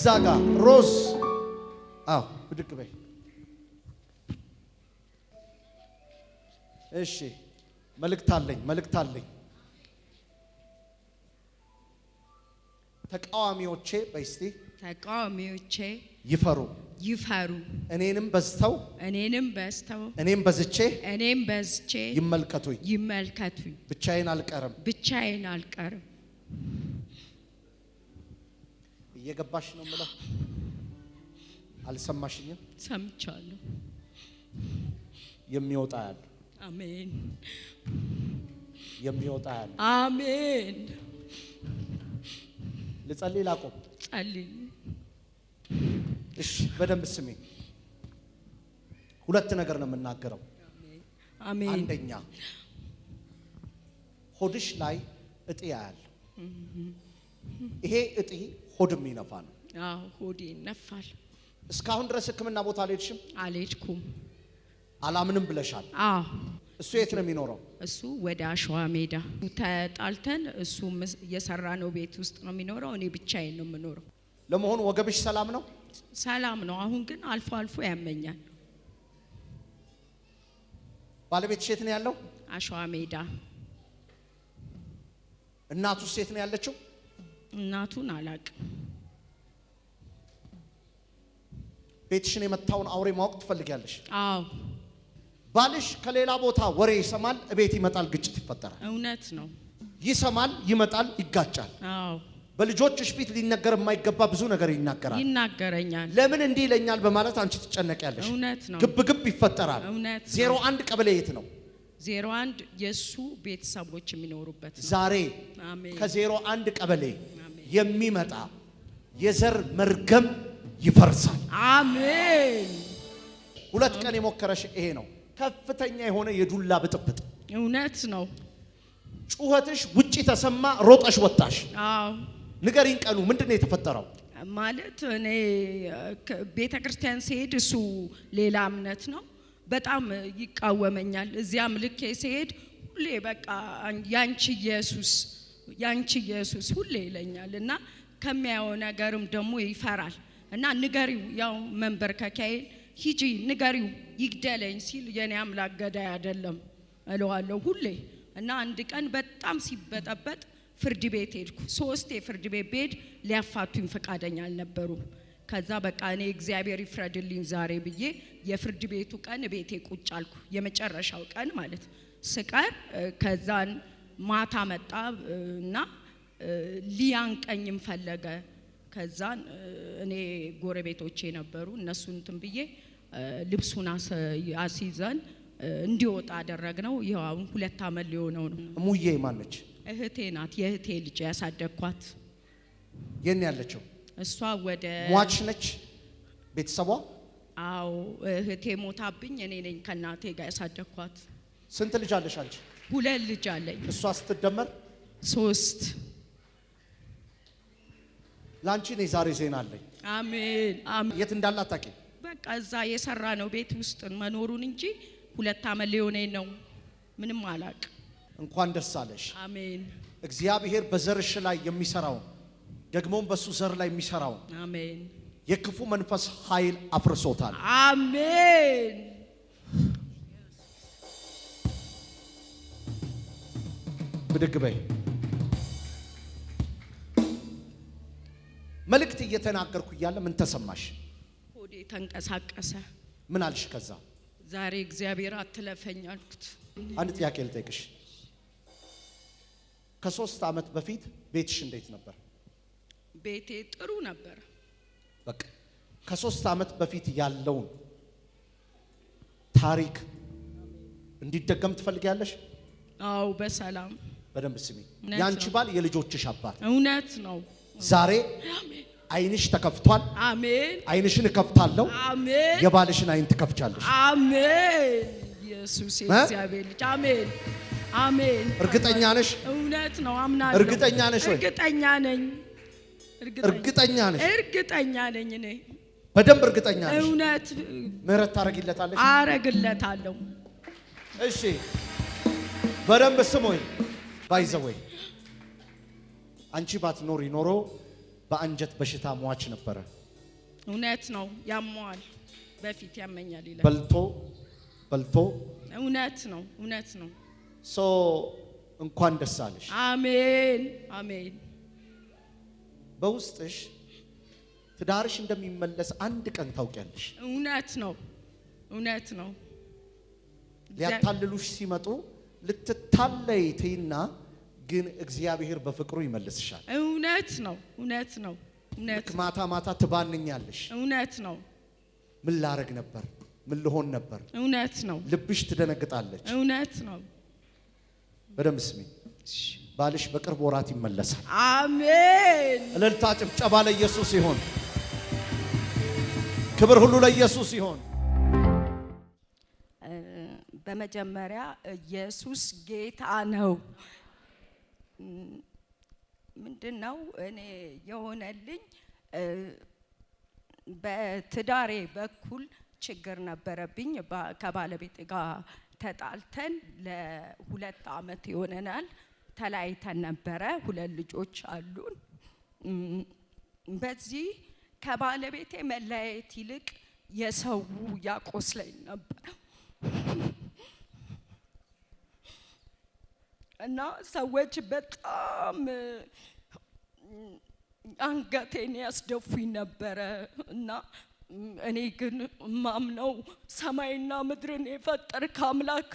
ዛጋ ሮዝ አዎ ብድቅ በይ እሺ መልእክት አለኝ ተቃዋሚዎቼ በስቲ ተቃዋሚዎቼ ይፈሩ እኔንም በዝተው እኔም በዝቼ ይመልከቱኝ ብቻዬን አልቀርም እየገባሽ ነው ማለት አልሰማሽኝም ሰምቻለሁ የሚወጣ ያለ አሜን የሚወጣ ያለ አሜን ልጸልይ ላቆም ጸልይ እሺ በደንብ ስሚ ሁለት ነገር ነው የምናገረው አሜን አንደኛ ሆድሽ ላይ እጢ ያያል ይሄ እጢ ሆድም ይነፋ ነው አዎ ሆዴ ይነፋል እስካሁን ድረስ ህክምና ቦታ አልሄድኩም አላምንም ብለሻል አዎ እሱ የት ነው የሚኖረው እሱ ወደ አሸዋ ሜዳ ተጣልተን እሱ የሰራ ነው ቤት ውስጥ ነው የሚኖረው እኔ ብቻዬን ነው የምኖረው ለመሆኑ ወገብሽ ሰላም ነው አሁን ግን አልፎ ያመኛል ባለቤትሽ የት ነው ያለው አሸዋ ሜዳ እናቱስ የት ነው ያለችው እናቱን አላቅም ቤትሽን የመታውን አውሬ ማወቅ ትፈልጊያለሽ አዎ ባልሽ ከሌላ ቦታ ወሬ ይሰማል እቤት ይመጣል ግጭት ይፈጠራል እውነት ነው ይሰማል ይመጣል ይጋጫል አዎ በልጆችሽ ፊት ሊነገር የማይገባ ብዙ ነገር ይናገረኛል ለምን እንዲህ ይለኛል በማለት አንቺ ትጨነቂያለሽ እውነት ነው ግብ ይፈጠራል 01 ቀበሌ የት ነው 01 የሱ ቤተሰቦች የሚኖሩበት ዛሬ ከ01 ቀበሌ የሚመጣ የዘር መርገም ይፈርሳል አሜን ሁለት ቀን የሞከረሽ ይሄ ነው ከፍተኛ የሆነ የዱላ ብጥብጥ እውነት ነው ጩኸትሽ ውጪ ተሰማ ሮጠሽ ወጣሽ አዎ ንገሪን ቀኑ ምንድነው የተፈጠረው ማለት እኔ ቤተክርስቲያን ሲሄድ እሱ ሌላ እምነት ነው በጣም ይቃወመኛል እዚያም ልኬ ሲሄድ ሁሌ በቃ ያንቺ ኢየሱስ ሁሌ ይለኛልና ከሚያየው ነገርም ደግሞ ይፈራል እና ንገሪው ያው መንበርከካዬን ሂጂ ንገሪው ይግደለኝ ሲል የኔ አምላክ ገዳይ አይደለም እለዋለሁ ሁሌ እና አንድ ቀን በጣም ሲበጠበጥ ፍርድ ቤት ሄድኩ 3 ፍርድ ቤት ቤድ ሊያፋቱኝ ፈቃደኛ አልነበሩ ከዛ በቃ እኔ እግዚአብሔር ይፍረድልኝ ዛሬ ብዬ የፍርድ ቤቱ ቀን ቤቴ ቁጭ አልኩ የመጨረሻው ቀን ማለት ስቀር ከዛን ማታ መጣና ሊያንቀኝም ፈለገ ከዛን እኔ ጎረቤቶቼ ነበሩ እነሱን እንትን ብዬ ልብሱን አስይዘን እንዲወጣ አደረግነው ያው 2 አመት ሊሆነው ነው ሙዬ ማነች እህቴ ናት የእህቴ ልጅ ያሳደግኳት የኔ ያለችው እሷ ወደ ሟች ነች ቤተሰቧ አው እህቴ ሞታብኝ እኔ ነኝ ከናቴ ጋር ያሳደግኳት ስንት ልጅ አለሽ አንቺ 2 ልጅ አለኝ እሷ ስትደመር 3 ላንቺ ነው ዛሬ ዜና አለኝ አሜን የት እንዳላት ታቂ በቃ እዛ የሰራ ነው ቤት ውስጥ መኖሩን እንጂ 2 አመት ሊሆነኝ ነው ምንም አላቅ እንኳን ደስ አለሽ አሜን እግዚአብሔር በዘርሽ ላይ የሚሰራው ደግሞም በሱ ዘር ላይ የሚሰራው አሜን የክፉ መንፈስ ኃይል አፍርሶታል አሜን ብድግ በይ መልእክት እየተናገርኩ ይያለ ምን ተሰማሽ ሆዴ ተንቀሳቀሰ ምን አልሽ ከዛ ዛሬ እግዚአብሔር አትለፈኝ አልኩት አንድ ጥያቄ ልጠይቅሽ ከ3 አመት በፊት ቤትሽ እንዴት ነበር ቤቴ ጥሩ ነበር በቃ ከ3 አመት በፊት ያለውን ታሪክ እንዲደገም ትፈልጊያለሽ አው በሰላም በደንብ ስሚ ያንቺ ባል የልጆችሽ አባት እውነት ነው ዛሬ አይንሽ ተከፍቷል አሜን አይንሽን ከፍታለሁ አሜን የባልሽን አይን ትከፍቻለሽ አሜን ኢየሱስ እግዚአብሔር ልጅ አሜን አሜን እርግጠኛ ነሽ እውነት ነው አምናለሁ እርግጠኛ ነሽ ወይ እርግጠኛ ነኝ እርግጠኛ ነኝ እኔ በደንብ እርግጠኛ ነሽ እውነት ምህረት ታረጊለታለሽ አረግለታለሁ እሺ በደንብ ስሙኝ ባይዘወይ አንቺ ባትኖሪ ኖሮ በአንጀት በሽታ ሟች ነበረ። እውነት ነው። ያሟል በፊት ያመኛል ይላል። በልቶ እውነት ነው። እንኳን ደስ አለሽ። አሜን። በውስጥሽ ትዳርሽ እንደሚመለስ አንድ ቀን ታውቂያለሽ። እውነት ነው። ሊያታልሉሽ ሲመጡ ልትታለይ ትይና ግን እግዚአብሔር በፍቅሩ ይመልስሻል። እውነት ነው። ማታ ትባንኛለሽ። እውነት ነው። ምን ላረግ ነበር? ምን ልሆን ነበር? እውነት ነው። ልብሽ ትደነግጣለች። እውነት ነው። በደም ስሚ። ባልሽ በቅርብ ወራት ይመለሳል። አሜን። እልልታ ጭብጨባ ለኢየሱስ ይሁን። ክብር ሁሉ ለኢየሱስ ይሁን። በመጀመሪያ ኢየሱስ ጌታ ነው። ምንድነው እኔ የሆነልኝ? በትዳሬ በኩል ችግር ነበረብኝ። ከባለቤቴ ጋር ተጣልተን ለ2 ዓመት ይሆነናል። ተለያይተን ነበረ። 2 ልጆች አሉን። በዚህ ከባለቤቴ መለያየት ይልቅ የሰው ያቆስለኝ ነበር እና ሰዎች በጣም አንገቴን ያስደፉኝ ነበረ እና እኔ ግን ማምነው ሰማይና ምድርን የፈጠርክ አምላክ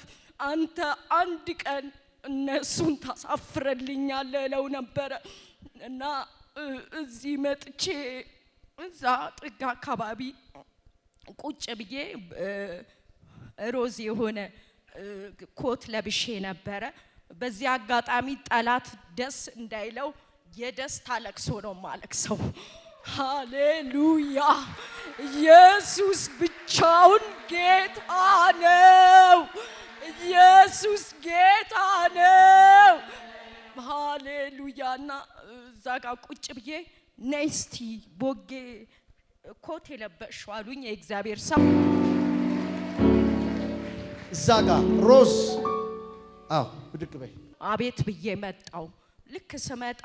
አንተ አንድ ቀን እነሱን ታሳፍረልኛለህ እለው ነበረ እና እዚህ መጥቼ እዛ ጥጋ አካባቢ ቁጭ ብዬ ሮዝ የሆነ ኮት ለብሼ ነበረ። በዚህ አጋጣሚ ጠላት ደስ እንዳይለው የደስታ ለቅሶ ነው ማለቅሰው። ሃሌሉያ! ኢየሱስ ብቻውን ጌታ ነው። ኢየሱስ ጌታ ነው። ሃሌሉያና እዛ ጋር ቁጭ ብዬ ነይ እስቲ ቦጌ ኮት የለበሽው አሉኝ የእግዚአብሔር ሰው። እዛ ጋር ሮዝ ብድቅ በይ። አቤት ብዬ መጣው። ልክ ስመጣ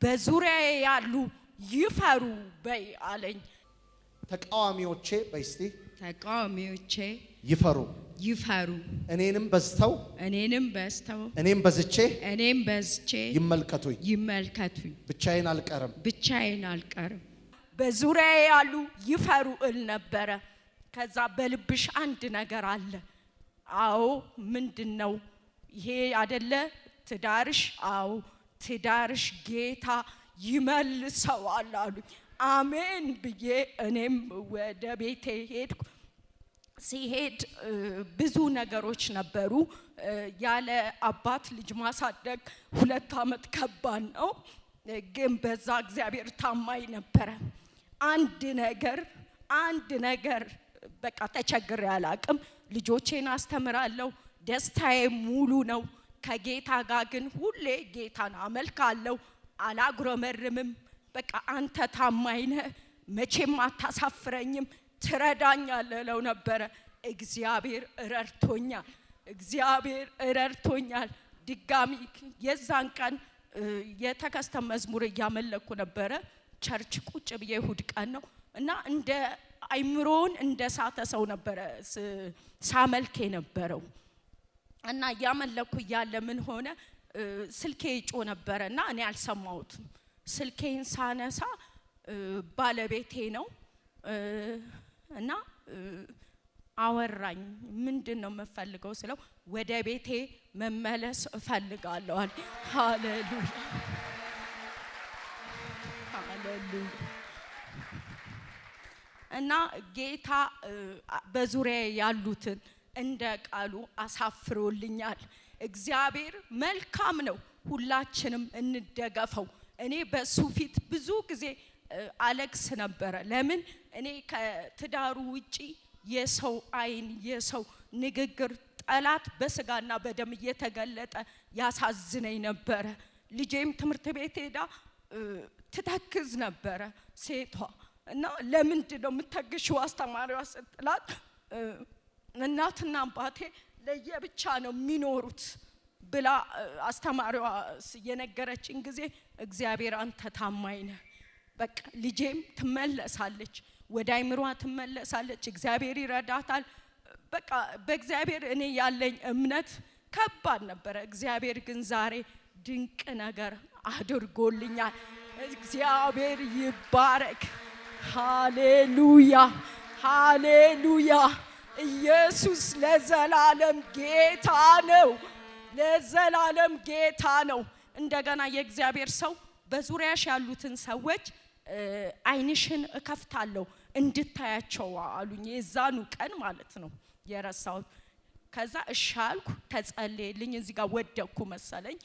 በዙሪያዬ ያሉ ይፈሩ በይ አለኝ። ተቃዋሚዎቼ በይ እስቲ ተቃዋሚዎቼ ይፈሩ እኔንም በዝተው እኔም በዝቼ ይመልከቱኝ ብቻዬን አልቀርም። በዙሪያዬ ያሉ ይፈሩ እል ነበረ። ከዛ በልብሽ አንድ ነገር አለ። አዎ ምንድነው? ይሄ አይደለ ትዳርሽ? አዎ ትዳርሽ ጌታ ይመልሰዋል አሉኝ። አሜን ብዬ እኔም ወደ ቤቴ ሄድኩ። ሲሄድ ብዙ ነገሮች ነበሩ። ያለ አባት ልጅ ማሳደግ 2 ዓመት ከባድ ነው። ግን በዛ እግዚአብሔር ታማኝ ነበረ። አንድ ነገር በቃ ተቸግሬ አላቅም። ልጆቼን አስተምራለሁ። ደስታዬ ሙሉ ነው። ከጌታ ጋር ግን ሁሌ ጌታን አመልካለሁ። አላጉረመርምም። በቃ አንተ ታማኝ ነህ፣ መቼም አታሳፍረኝም፣ ትረዳኛለህ እለው ነበረ። እግዚአብሔር ረድቶኛል። ድጋሚ የዛን ቀን የተከስተ መዝሙር እያመለኩ ነበረ። ቸርች ቁጭ ብዬ እሁድ ቀን ነው እና እንደ አይምሮን እንደ ሳተ ሰው ነበረ ሳመልክ የነበረው እና እያመለኩ እያለ ምን ሆነ? ስልኬ ይጮ ነበረና እኔ አልሰማሁትም። ስልኬን ሳነሳ ባለቤቴ ነው እና አወራኝ። ምንድነው የምፈልገው ስለው ወደ ቤቴ መመለስ እፈልጋለሁ አለ። ሃሌሉያ! እና ጌታ በዙሪያዬ ያሉትን እንደ ቃሉ አሳፍሮልኛል። እግዚአብሔር መልካም ነው። ሁላችንም እንደገፈው። እኔ በሱ ፊት ብዙ ጊዜ አለቅስ ነበረ። ለምን? እኔ ከትዳሩ ውጪ የሰው አይን፣ የሰው ንግግር፣ ጠላት በስጋና በደም እየተገለጠ ያሳዝነኝ ነበረ። ልጄም ትምህርት ቤት ሄዳ ትተክዝ ነበረ ሴቷ እና ለምንድን ነው የምትተግሺው አስተማሪዋ ስትላት እናትና አባቴ ለየብቻ ነው የሚኖሩት ብላ አስተማሪዋ የነገረችኝ ጊዜ እግዚአብሔር አንተ ታማኝ ነህ፣ በቃ ልጄም ትመለሳለች፣ ወደ አይምሯ ትመለሳለች፣ እግዚአብሔር ይረዳታል። በቃ በእግዚአብሔር እኔ ያለኝ እምነት ከባድ ነበረ። እግዚአብሔር ግን ዛሬ ድንቅ ነገር አድርጎልኛል። እግዚአብሔር ይባረክ። ሃሌሉያ ሃሌሉያ። ኢየሱስ ለዘላለም ጌታ ነው፣ ለዘላለም ጌታ ነው። እንደገና የእግዚአብሔር ሰው በዙሪያሽ ያሉትን ሰዎች አይንሽን እከፍታለሁ እንድታያቸው አሉኝ። የዛኑ ቀን ማለት ነው የረሳሁት። ከዛ እሺ አልኩ፣ ተጸለየልኝ። እዚህ ጋር ወደኩ መሰለኝ።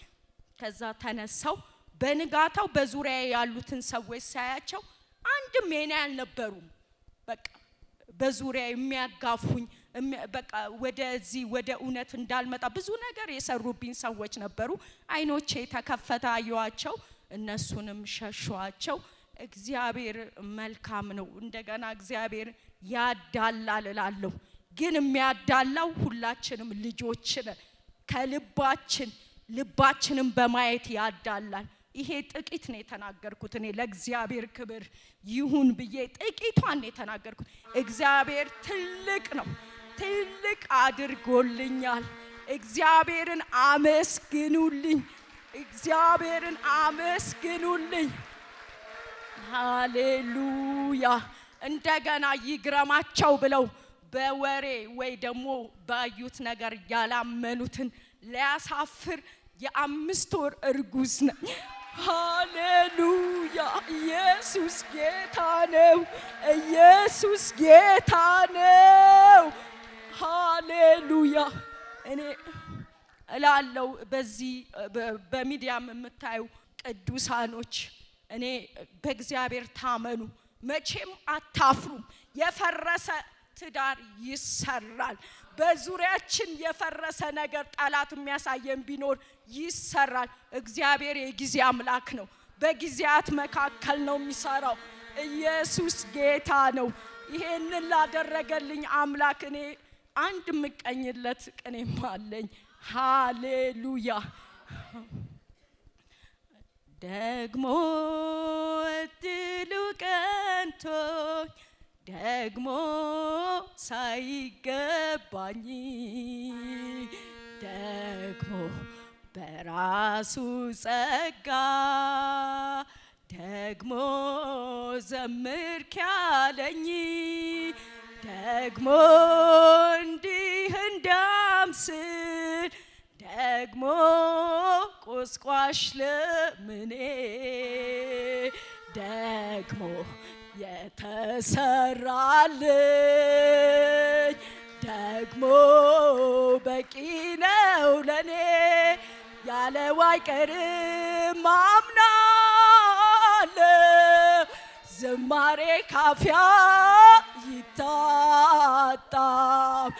ከዛ ተነሳው። በንጋታው በዙሪያ ያሉትን ሰዎች ሳያቸው አንድም የኔ አልነበሩም። በቃ በዙሪያ የሚያጋፉኝ በቃ ወደዚህ ወደ እውነት እንዳልመጣ ብዙ ነገር የሰሩብኝ ሰዎች ነበሩ። አይኖቼ ተከፈተ፣ አየኋቸው፣ እነሱንም ሸሿቸው። እግዚአብሔር መልካም ነው። እንደገና እግዚአብሔር ያዳላል እላለሁ። ግን የሚያዳላው ሁላችንም ልጆችን ከልባችን ልባችንን በማየት ያዳላል። ይሄ ጥቂት ነው የተናገርኩት። እኔ ለእግዚአብሔር ክብር ይሁን ብዬ ጥቂቷን ነው የተናገርኩት። እግዚአብሔር ትልቅ ነው፣ ትልቅ አድርጎልኛል። እግዚአብሔርን አመስግኑልኝ፣ እግዚአብሔርን አመስግኑልኝ። ሃሌሉያ። እንደገና ይግረማቸው ብለው በወሬ ወይ ደግሞ ባዩት ነገር ያላመኑትን ሊያሳፍር የ5 ወር እርጉዝ ነኝ። ሃሌሉያ። ኢየሱስ ጌታ ነው፣ ኢየሱስ ጌታ ነው። ሃሌሉያ። እኔ እላለሁ በዚህ በሚዲያም የምታዩ ቅዱሳኖች እኔ በእግዚአብሔር ታመኑ፣ መቼም አታፍሩም። የፈረሰ ትዳር ይሰራል። በዙሪያችን የፈረሰ ነገር ጠላት የሚያሳየን ቢኖር ይሰራል። እግዚአብሔር የጊዜ አምላክ ነው። በጊዜያት መካከል ነው የሚሰራው። ኢየሱስ ጌታ ነው። ይሄንን ላደረገልኝ አምላክ እኔ አንድ ምቀኝለት ቅኔም አለኝ። ሃሌሉያ። ደግሞ እድሉ ቀንቶኝ ደግሞ ሳይገባኝ ደግሞ በራሱ ጸጋ ደግሞ ዘምርክ ያለኝ ደግሞ እንዲህ እንዳምስል ደግሞ ቁስቋሽ ለምኔ ደግሞ የተሰራልኝ ደግሞ በቂ ነው ለኔ ያለው አይቀርም አምናለሁ። ዝማሬ ካፊያ ይታጣም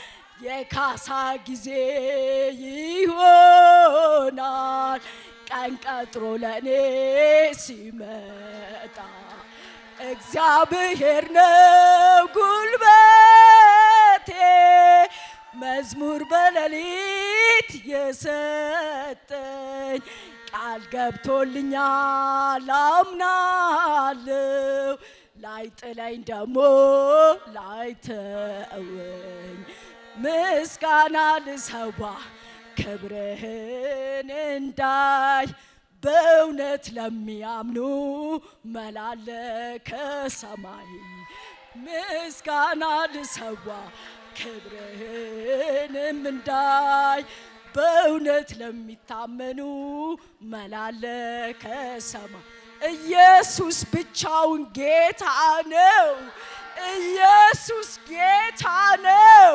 የካሳ ጊዜ ይሆናል ቀን ቀጥሮ ለኔ ሲመጣ እግዚአብሔር ነው ጉልበቴ መዝሙር በሌሊት የሰጠኝ ቃል ገብቶልኛል አምናለሁ ላይጥለኝ ደሞ ላይተወኝ ምስጋና ልሰዋ ክብርህን እንዳይ በእውነት ለሚያምኑ መላለ ከሰማይ ምስጋና ልሰዋ ክብርህንም እንዳይ በእውነት ለሚታመኑ መላለ ከሰማይ ኢየሱስ ብቻውን ጌታ ነው። ኢየሱስ ጌታ ነው።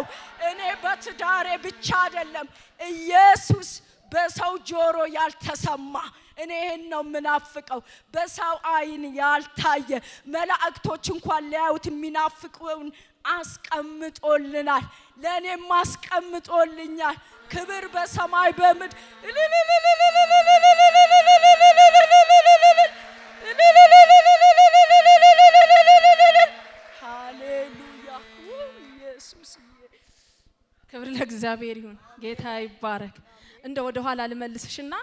እኔ በትዳሬ ብቻ አይደለም ኢየሱስ በሰው ጆሮ ያልተሰማ እኔ ይሄን ነው ምናፍቀው በሰው አይን ያልታየ መላእክቶች እንኳን ሊያዩት የሚናፍቁን አስቀምጦልናል። ለኔም አስቀምጦልኛል። ክብር በሰማይ በምድር ሃሌሉያ ኢየሱስ ክብር ለእግዚአብሔር ይሁን። ጌታ ይባረክ። እንደ ወደ ኋላ ልመልስሽና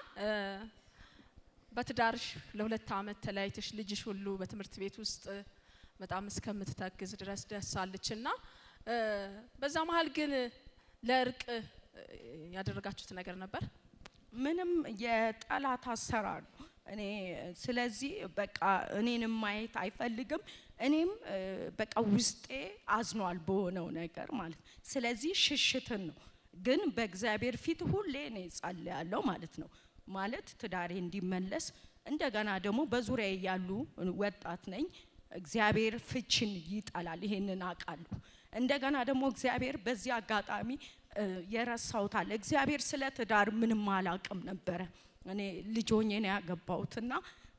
በትዳርሽ ለ2 ዓመት ተለያይተሽ ልጅሽ ሁሉ በትምህርት ቤት ውስጥ በጣም እስከምትታግዝ ድረስ ደሳለችና በዛ መሃል ግን ለእርቅ ያደረጋችሁት ነገር ነበር? ምንም የጠላት አሰራር እኔ ስለዚህ በቃ እኔንም ማየት አይፈልግም እኔም በቃ ውስጤ አዝኗል በሆነው ነገር ማለት ስለዚህ ሽሽትን ነው ግን በእግዚአብሔር ፊት ሁሌ እኔ ጸልያለሁ ማለት ነው ማለት ትዳሬ እንዲመለስ እንደገና ደግሞ በዙሪያዬ ያሉ ወጣት ነኝ እግዚአብሔር ፍቺን ይጣላል ይሄንን አቃለሁ እንደገና ደግሞ እግዚአብሔር በዚህ አጋጣሚ የራሳውታል እግዚአብሔር ስለ ትዳር ምንም አላቅም ነበር እኔ ልጆኜ ነው ያገባውትና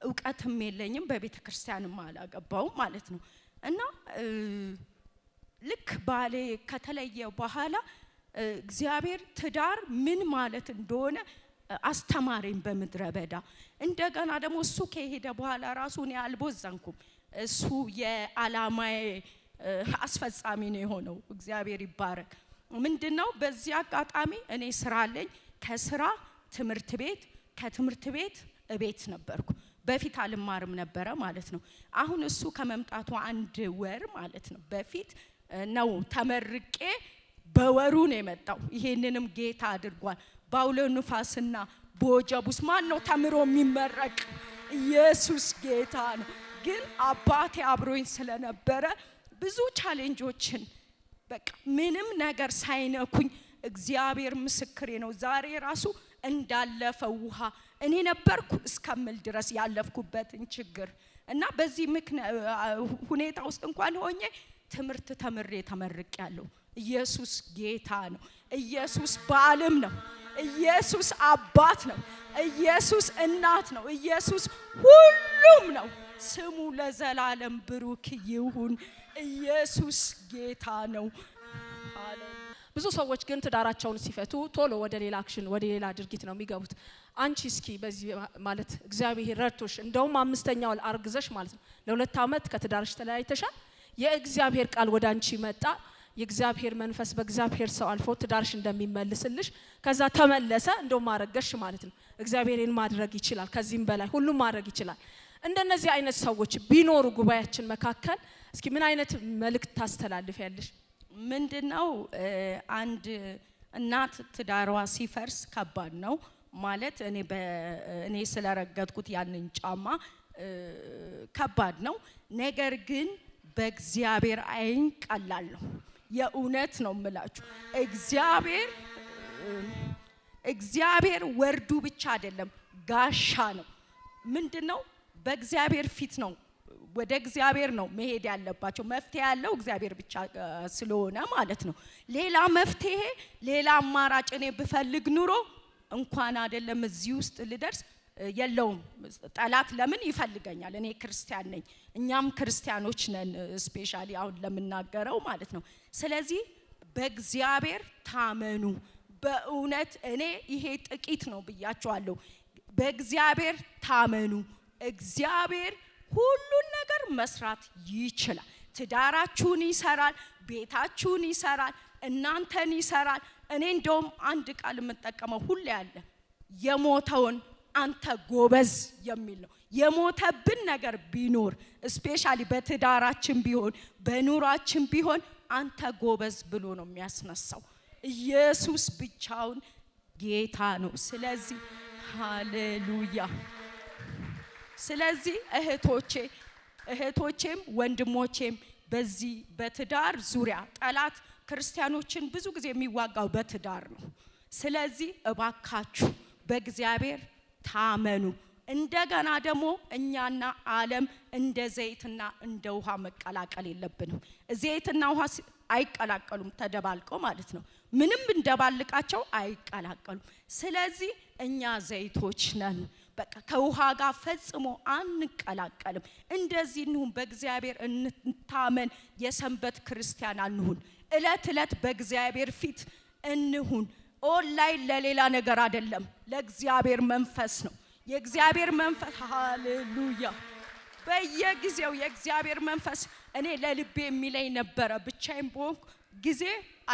እውቀትም የለኝም በቤተክርስቲያንም አላገባው ማለት ነው እና ልክ ባሌ ከተለየ በኋላ እግዚአብሔር ትዳር ምን ማለት እንደሆነ አስተማረኝ በመድረ በዳ እንደገና ደግሞ እሱ ከሄደ በኋላ ራሱ እኔ አልቦዘንኩም እሱ የዓላማዬ አስፈጻሚ ነው የሆነው እግዚአብሔር ይባረክ ምንድነው በዚህ አጋጣሚ እኔ ስራ አለኝ ከስራ ትምህርት ቤት ከትምህርት ቤት እቤት ነበርኩ በፊት አልማርም ነበር ማለት ነው አሁን እሱ ከመምጣቱ 1 ወር ማለት ነው በፊት ነው ተመርቄ በወሩ ነው የመጣው ይሄንንም ጌታ አድርጓል ባውሎ ንፋስና ቦጀቡስ ማን ነው ተምሮ የሚመረቅ ኢየሱስ ጌታ ነው ግን አባቴ አብሮኝ ስለነበረ ብዙ ቻሌንጆችን በቃ ምንም ነገር ሳይነኩኝ እግዚአብሔር ምስክሬ ነው ዛሬ ራሱ እንዳለፈው ውሃ እኔ ነበርኩ እስከምል ድረስ ያለፍኩበትን ችግር እና በዚህ ሁኔታ ውስጥ እንኳን ሆኜ ትምህርት ተመርቄያለሁ ኢየሱስ ጌታ ነው ኢየሱስ ባልም ነው ኢየሱስ አባት ነው ኢየሱስ እናት ነው ኢየሱስ ሁሉም ነው ስሙ ለዘላለም ብሩክ ይሁን ኢየሱስ ጌታ ነው ብዙ ሰዎች ግን ትዳራቸውን ሲፈቱ ቶሎ ወደ ሌላ አክሽን ወደ ሌላ ድርጊት ነው የሚገቡት አንቺ እስኪ በዚህ ማለት እግዚአብሔር ረድቶሽ እንደውም 5ኛው አርግዘሽ ማለት ነው ለ2 ዓመት ከትዳርሽ ተለያይተሻል የእግዚአብሔር ቃል ወደ አንቺ መጣ የእግዚአብሔር መንፈስ በእግዚአብሔር ሰው አልፎ ትዳርሽ እንደሚመልስልሽ ከዛ ተመለሰ እንደውም ማረገሽ ማለት ነው እግዚአብሔርን ማድረግ ይችላል ከዚህም በላይ ሁሉ ማድረግ ይችላል እንደነዚህ አይነት ሰዎች ቢኖሩ ጉባኤያችን መካከል እስኪ ምን አይነት መልእክት ታስተላልፊያለሽ ምንድነው አንድ እናት ትዳሯ ሲፈርስ ከባድ ነው ማለት እኔ ስለረገጥኩት ያንን ጫማ ከባድ ነው ነገር ግን በእግዚአብሔር አይን ቀላል ነው የእውነት ነው የምላችሁ እግዚአብሔር ወርዱ ብቻ አይደለም ጋሻ ነው ምንድነው በእግዚአብሔር ፊት ነው ወደ እግዚአብሔር ነው መሄድ ያለባቸው መፍትሄ ያለው እግዚአብሔር ብቻ ስለሆነ ማለት ነው ሌላ መፍትሄ ሌላ አማራጭ እኔ ብፈልግ ኑሮ እንኳን አይደለም እዚህ ውስጥ ልደርስ የለውም ጠላት ለምን ይፈልገኛል እኔ ክርስቲያን ነኝ እኛም ክርስቲያኖች ነን ስፔሻሊ አሁን ለምናገረው ማለት ነው ስለዚህ በእግዚአብሔር ታመኑ በእውነት እኔ ይሄ ጥቂት ነው ብያቸዋለሁ በእግዚአብሔር ታመኑ እግዚአብሔር ሁሉን ነገር መስራት ይችላል ትዳራችሁን ይሰራል ቤታችሁን ይሰራል እናንተን ይሰራል እኔ እንደውም አንድ ቃል የምጠቀመው ሁሌ ያለ የሞተውን አንተ ጎበዝ የሚል ነው የሞተብን ነገር ቢኖር ስፔሻሊ በትዳራችን ቢሆን በኑራችን ቢሆን አንተ ጎበዝ ብሎ ነው የሚያስነሳው ኢየሱስ ብቻውን ጌታ ነው ስለዚህ ሃሌሉያ ስለዚህ እህቶቼም ወንድሞቼም በዚህ በትዳር ዙሪያ ጠላት ክርስቲያኖችን ብዙ ጊዜ የሚዋጋው በትዳር ነው ስለዚህ እባካችሁ በእግዚአብሔር ታመኑ እንደገና ደግሞ እኛና ዓለም እንደ ዘይትና እንደ ውሃ መቀላቀል የለብንም ዘይትና ውሃ አይቀላቀሉም ተደባልቀው ማለት ነው ምንም እንደባልቃቸው አይቀላቀሉም ስለዚህ እኛ ዘይቶች ነን በቃ ከውሃ ጋር ፈጽሞ አንቀላቀልም እንደዚህ እንሁን በእግዚአብሔር እንታመን የሰንበት ክርስቲያን አንሁን እለት በእግዚአብሔር ፊት እንሁን ኦንላይን ለሌላ ነገር አይደለም ለእግዚአብሔር መንፈስ ነው የእግዚአብሔር መንፈስ ሃሌሉያ በየጊዜው የእግዚአብሔር መንፈስ እኔ ለልቤ የሚለኝ ነበር ብቻዬን በሆንኩ ጊዜ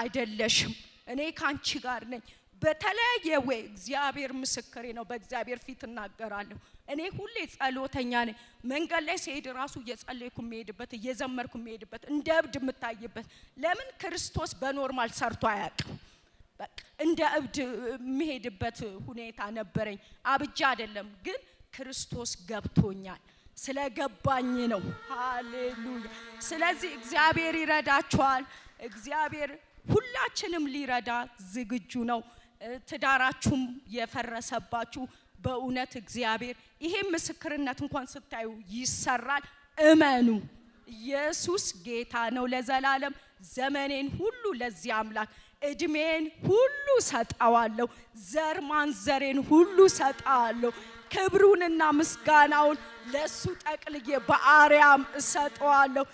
አይደለሽም እኔ ካንቺ ጋር ነኝ በተለያየ ወይ እግዚአብሔር ምስክሬ ነው። በእግዚአብሔር ፊት እናገራለሁ። እኔ ሁሌ ጸሎተኛ ነኝ። መንገድ ላይ ሲሄድ ራሱ እየጸለይኩ የሚሄድበት እየዘመርኩ የሚሄድበት እንደ እብድ የምታይበት ለምን ክርስቶስ በኖርማል ሰርቶ አያውቅም። በቃ እንደ እብድ የሚሄድበት ሁኔታ ነበረኝ። አብጃ አይደለም ግን ክርስቶስ ገብቶኛል። ስለገባኝ ነው። ሃሌሉያ። ስለዚህ እግዚአብሔር ይረዳችኋል። እግዚአብሔር ሁላችንም ሊረዳ ዝግጁ ነው። ትዳራችሁም የፈረሰባችሁ በእውነት እግዚአብሔር ይሄ ምስክርነት እንኳን ስታዩ ይሰራል። እመኑ። ኢየሱስ ጌታ ነው ለዘላለም። ዘመኔን ሁሉ ለዚህ አምላክ እድሜን ሁሉ ሰጣዋለሁ። ዘር ማንዘሬን ሁሉ ሰጣዋለሁ። ክብሩንና ምስጋናውን ለሱ ጠቅልዬ በአርያም እሰጠዋለሁ።